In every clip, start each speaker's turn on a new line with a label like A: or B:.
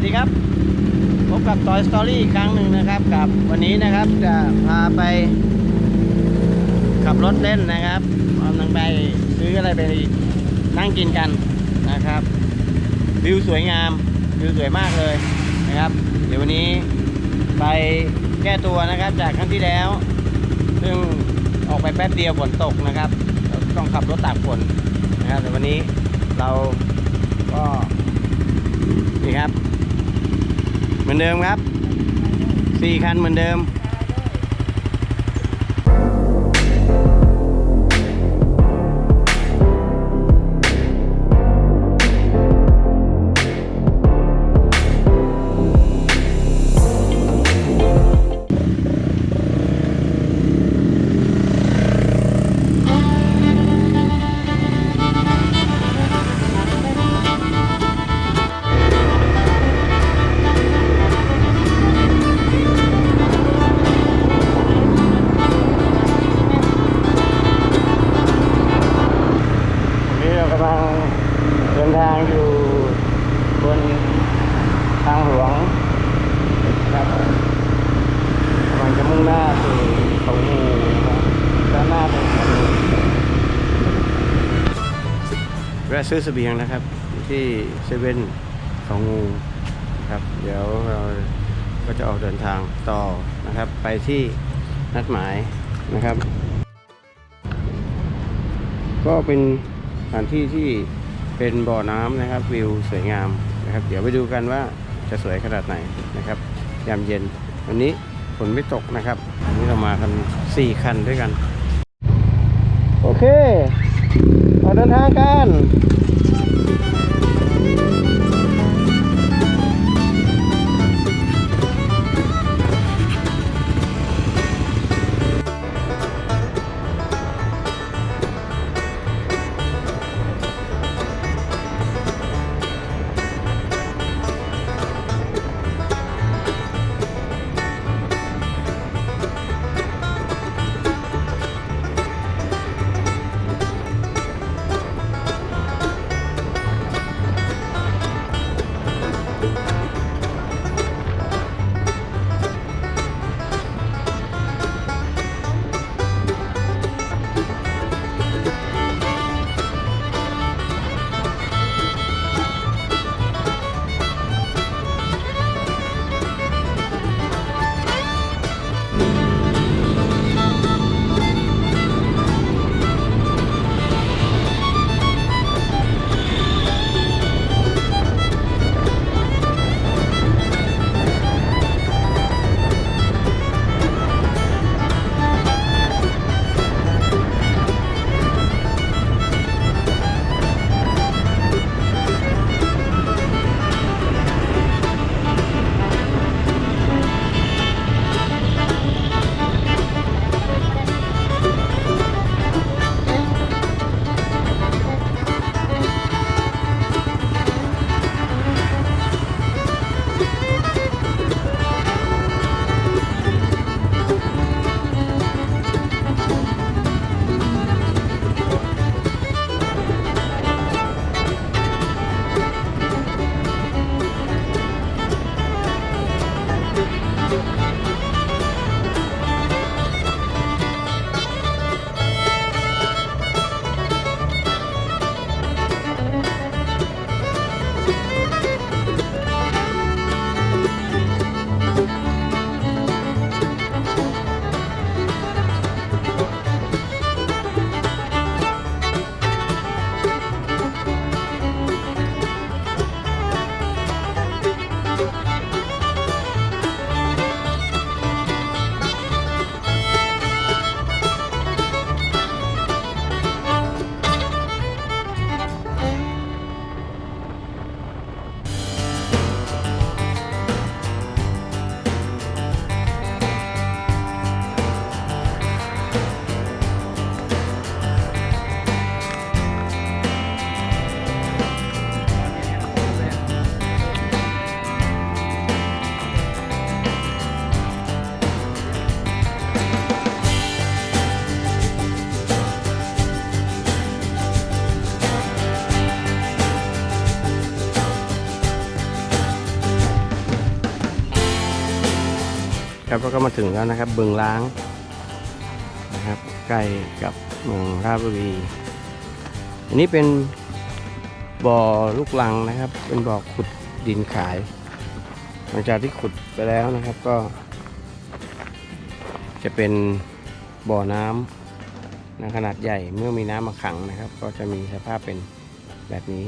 A: ดีครับพบกับ Toy Story อีกครั้งหนึ่งนะครับกับวันนี้นะครับจะพาไปขับรถเล่นนะครับกำลังไปซื้ออะไรไปนั่งกินกันนะครับวิวสวยงามวิวสวยมากเลยนะครับเดี๋ยววันนี้ไปแก้ตัวนะครับจากครั้งที่แล้วซึ่งออกไปแป๊บเดียวฝนตกนะครับต้องขับรถตากฝนนะครับแต่วันนี้เราก็นี่ครับเหมือนเดิมครับ4 คันเหมือนเดิมเดินทางอยู่บนทางหลวงครับกำลังจะมุ่งหน้าสู่เขางูนะครับด้านหน้าเป็นเขางูแวะซื้อเสบียงนะครับที่เซเว่นเขางูครับเดี๋ยวเราก็จะออกเดินทางต่อนะครับไปที่นัดหมายนะครับก็เป็นสถานที่ที่เป็นบ่อน้ำนะครับวิวสวยงามนะครับเดี๋ยวไปดูกันว่าจะสวยขนาดไหนนะครับยามเย็นวันนี้ฝนไม่ตกนะครับวันนี้เรามากัน4 คันด้วยกันโอเคออกเดินทางกัน ครับแล้วก็มาถึงแล้วนะครับบึงล้างนะครับใกล้กับเมืองราชบุรีอันนี้เป็นบ่อลูกรังนะครับเป็นบ่อขุดดินขายหลังจากที่ขุดไปแล้วนะครับก็จะเป็นบ่อน้ำขนาดใหญ่เมื่อมีน้ำมาขังนะครับก็จะมีสภาพเป็นแบบนี้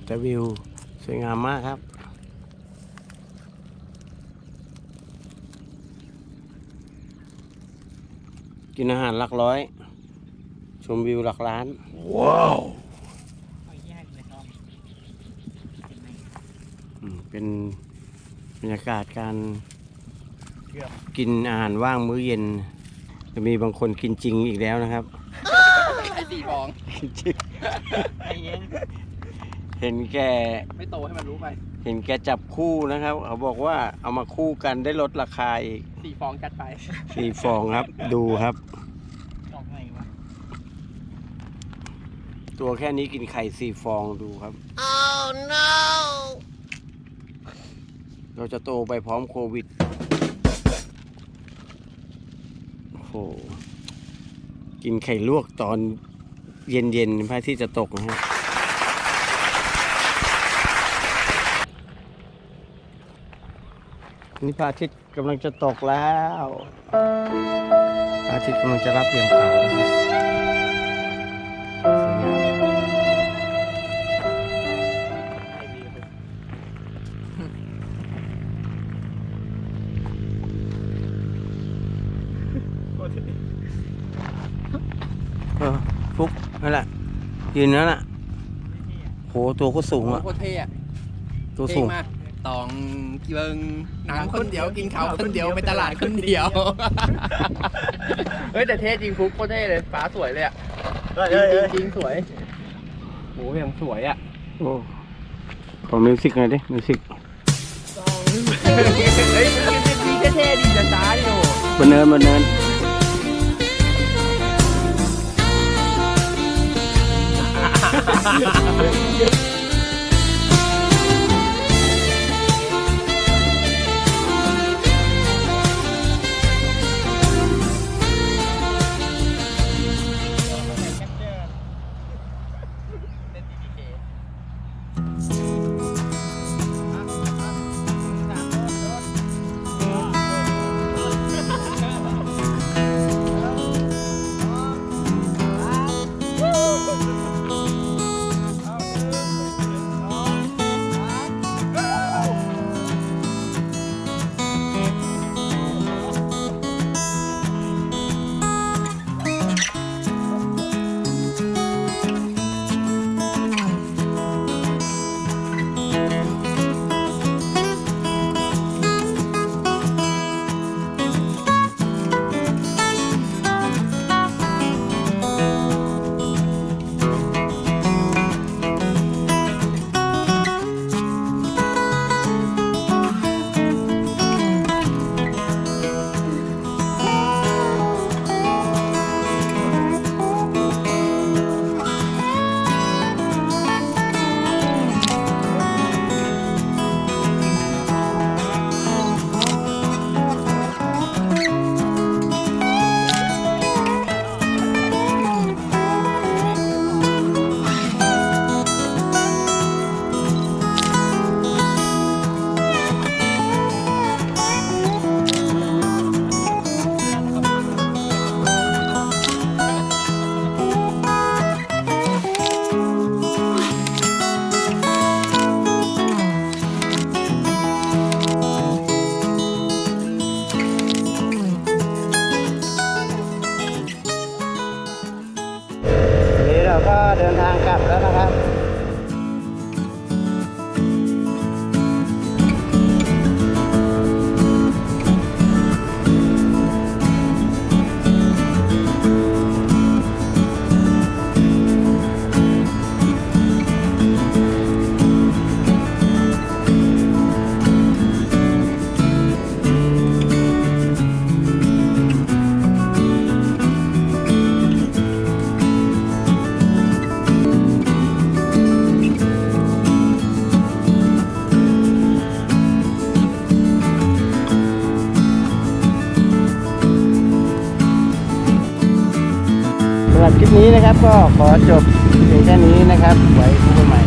A: แต่วิวสวยงามมากครับกินอาหารหลักร้อยชมวิวหลักล้านว้าวเป็นบรรยากาศการกินอาหารว่างมื้อเย็นจะมีบางคนกินจริงอีกแล้วนะครับ
B: ไอ้4 ฟอง
A: กินจริงเห็นแก
B: ไม่โตให้มันรู้ไป
A: เห็นแกจับคู่นะครับเขาบอกว่าเอามาคู่กันได้ลดราคาอีก
B: 4 ฟองจัดไป
A: 4 ฟองครับดูครับ
B: ออกไงวะ
A: ตัวแค่นี้กินไข่4 ฟองดูครับ
C: Oh no!
A: เราจะโตไปพร้อมโควิดโอ้โหกินไข่ลวกตอนเย็นๆพระอาทิตย์จะตกนะฮะนี่พระอาทิตย์กำลังจะตกแล้วพระอาทิตย์กำลังจะรับเหลี่ยมขาวนะครับสวยงามฟุกนั่นแหละยืนนั่นแหละโหตัวก็สูงอ่ะ
B: โคตรเท่อะ
A: ตัวสูง
B: มากตองกินหนังคนเดียวกินข้าวคนเดียวไปตลาดคนเดียว เฮ้ยแต่เท่จริงฟุกโคตรเท่เลยฟ้าสวยเลยอะจริงสวยโหยังสวยอะ
A: โอ้ขอมิวสิกหน่อยดิมิวสิก
B: เฮ้ยมันดีเท่ๆดีจะช้าดิโห
A: บนเนินบนเนิน คลิปนี้นะครับก็ขอจบเพียงแค่นี้นะครับ ไว้พบกันใหม่